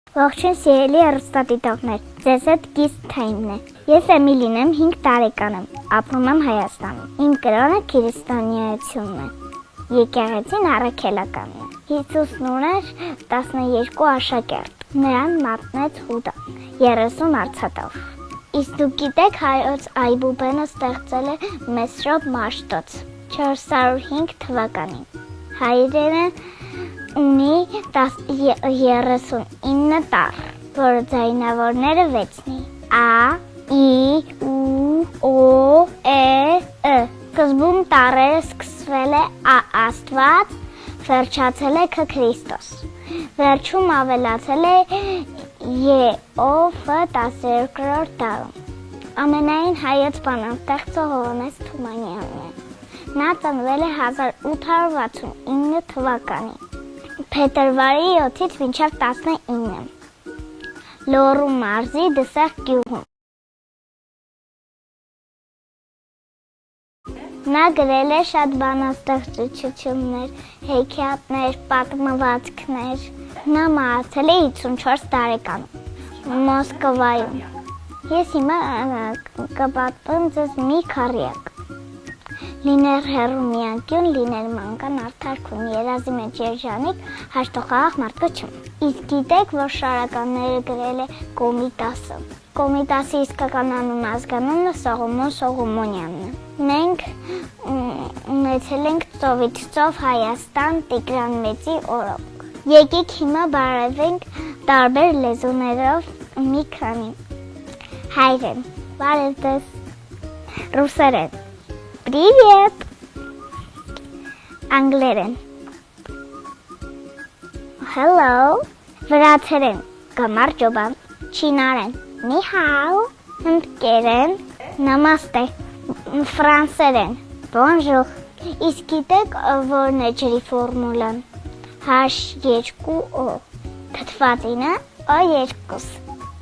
Ողջույն սիրելի հեռուստադիտողներ, ձեզ հետ կից Թայմն է։ Ես Էմիլին եմ, 5 տարեկան եմ, ապրում եմ Հայաստանում։ Իմ կրոնը քրիստոնեությունն է։ Եկեղեցին առաքելականն է։ Հիսուսն ուներ 12 աշակերտ։ Նրան մատնեց Հուդան 30 արծաթով։ Իսկ դուք գիտեք, հայոց Այբուբենը ստեղծել է Մեսրոպ Մաշտոց 405 թվականին։ Հայրենը ունի 39 տառ, որը ձայնավորները 6-ն են. A, I, U, O, E, Ը։ Սկզբում տառերը սկսվել է Աստված, վերջացել է Քրիստոս։ Վերջում ավելացել է Ե-ով 12-րդ դարում։ Ամենայն հայոց բանաստեղծը Հովհաննես Թումանյանն է։ Նա ծնվել է 1869 թվականին։ Փետրվարի 7-ից մինչև 19 Լոռու մարզի Դսեղ գյուղում։ Նա գրել է շատ բանաստեղծություններ, հեքիաթներ, պատմվածքներ։ Նա մահացել է 54 տարեկանում Մոսկվայում։ Ես հիմա կպատմեմ ձեզ մի քառյակ։ Լիներ հեռու միանկյուն, լիներ մանկան արդարքուն, երազի մեջ երջանիկ, հաշտոխաղ մարդկը չմ։ Իսկ գիտեք, որ շարականները գրել է Կոմիտասը։ Կոմիտասի իսկական անուն ազգանունը Սողոմոն Սողոմոնյանն է։ Մենք ունեցել ենք ծովից ծով Հայաստան Տիգրան Մեծի օրոք։ Եկեք հիմա բարևենք տարբեր լեզուներով մի քանի։ Հայերեն, բարև ձեզ, ռուսերեն, Привет! Անգլերեն, Hello, վրացերեն, Կամարջոբան, չինարեն, Նիհաու, հնդկերեն, Նամաստե, ֆրանսերեն, Bonjour։ Իսկ գիտեք, որն է ջրի ֆորմուլան? H2O, թթվածինը O2։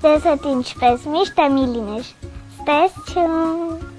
Ձեզ հետ ինչպես միշտ Էմիլին էր։ Stay tuned։